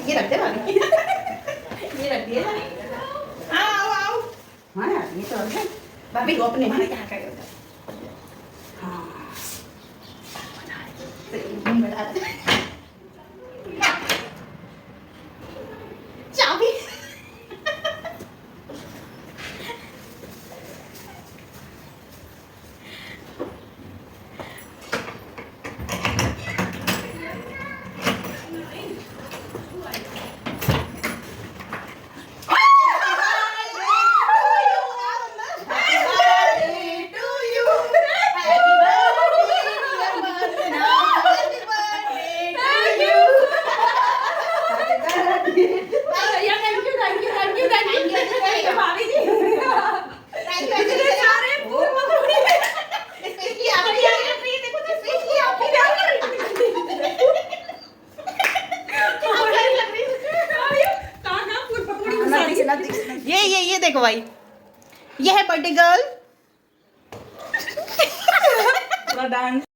ये रख दे भाभी ये रख दिए आओ आओ हाँ यार ये तो है भाभी को अपने में क्या कर हाँ चाबी ये देखो भाई ये है बर्थडे गर्ल डांस